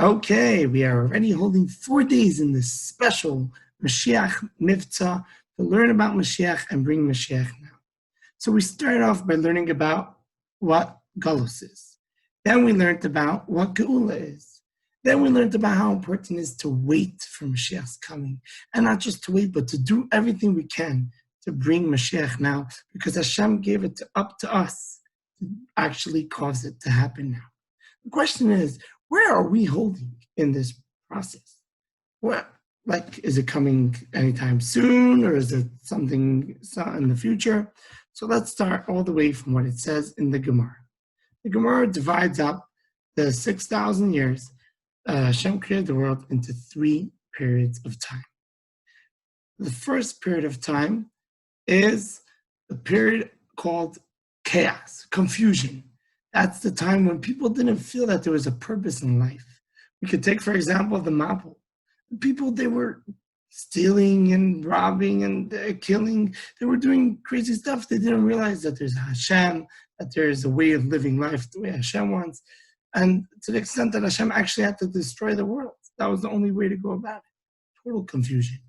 Okay, we are already holding 4 days in this special Mashiach Mivtza to learn about Mashiach and bring Mashiach now. So we started off by learning about what Galus is. Then we learned about what Geula is. Then we learned about how important it is to wait for Mashiach's coming. And not just to wait, but to do everything we can to bring Mashiach now, because Hashem gave it up to us to actually cause it to happen now. The question is, where are we holding in this process? What, is it coming anytime soon, or is it something in the future? So let's start all the way from what it says in the Gemara. The Gemara divides up the 6,000 years Hashem created the world into 3 periods of time. The first period of time is a period called chaos, confusion. That's the time when people didn't feel that there was a purpose in life. We could take, for example, the Mabul. People, they were stealing and robbing and killing. They were doing crazy stuff. They didn't realize that there's Hashem, that there is a way of living life the way Hashem wants. And to the extent that Hashem actually had to destroy the world. That was the only way to go about it. Total confusion.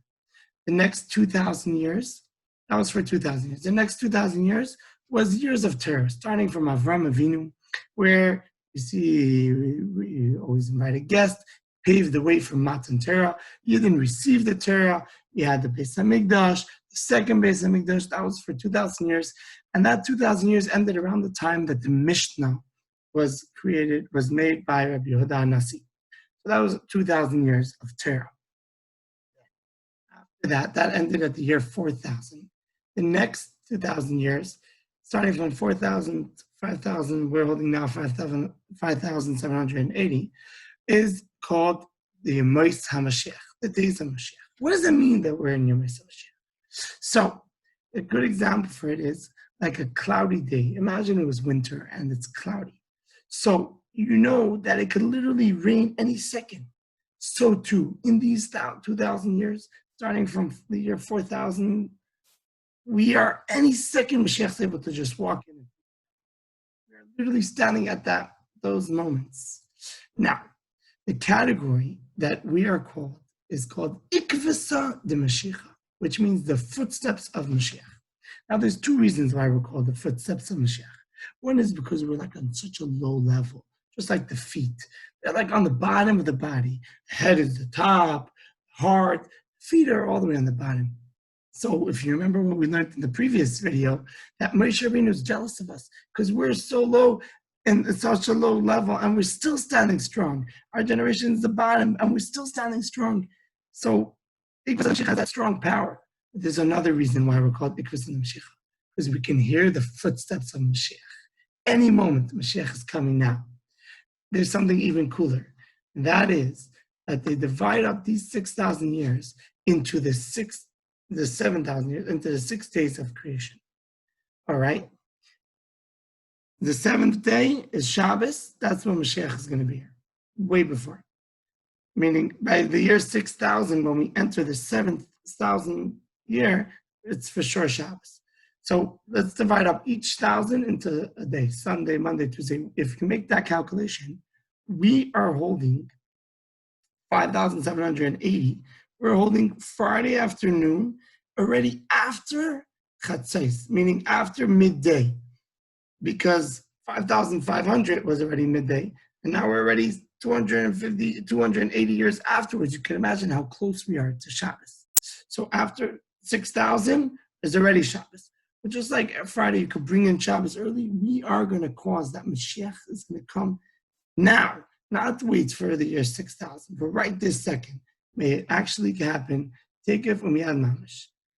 The next 2,000 years, that was for 2,000 years. The next 2,000 years was years of terror, starting from Avram Avinu, where you see we always invite a guest, paved the way for Matan Torah. You didn't receive the Torah. You had the Beis HaMikdash, the second Beis HaMikdash. That was for 2,000 years. And that 2,000 years ended around the time that the Mishnah was made by Rabbi Yehuda HaNasi. So that was 2,000 years of Torah. After that ended at the year 4,000. The next 2,000 years, starting from 4,000, 5,000, we're holding now 5,780, is called the Yemos HaMashiach, the days of Mashiach. What does it mean that we're in Yemos HaMashiach? So, a good example for it is like a cloudy day. Imagine it was winter and it's cloudy. So, you know that it could literally rain any second. So too, in these 2,000 years, starting from the year 4,000, we are any second Mashiach is able to just walk in. We are literally standing at those moments. Now, the category that we are called is called Ikvasa de Mashiach, which means the footsteps of Mashiach. Now, there's 2 reasons why we're called the footsteps of Mashiach. One is because we're like on such a low level, just like the feet. They're like on the bottom of the body. The head is the top, heart, feet are all the way on the bottom. So if you remember what we learned in the previous video, that Moshe Rabbeinu is jealous of us because we're so low and at such a low level and we're still standing strong. Our generation is the bottom and we're still standing strong. So Ikvas has that strong power. There's another reason why we're called Ikvas Mashiach, because we can hear the footsteps of Mashiach. Any moment, Mashiach is coming now. There's something even cooler. And that is that they divide up these 6,000 years into the 7,000 years, into the 6 days of creation. All right? The 7th day is Shabbos. That's when Mashiach is going to be here. Way before. Meaning, by the year 6,000, when we enter the 7,000 year, it's for sure Shabbos. So let's divide up each 1,000 into a day, Sunday, Monday, Tuesday. If you make that calculation, we are holding 5,780. We're holding Friday afternoon, already after Chatzos, meaning after midday, because 5,500 was already midday, and now we're already 280 years afterwards. You can imagine how close we are to Shabbos. So after 6,000 is already Shabbos. But just like Friday, you could bring in Shabbos early, we are going to cause that Mashiach is going to come now, not wait for the year 6,000, but right this second. May it actually happen. Take it from Yad Mamish.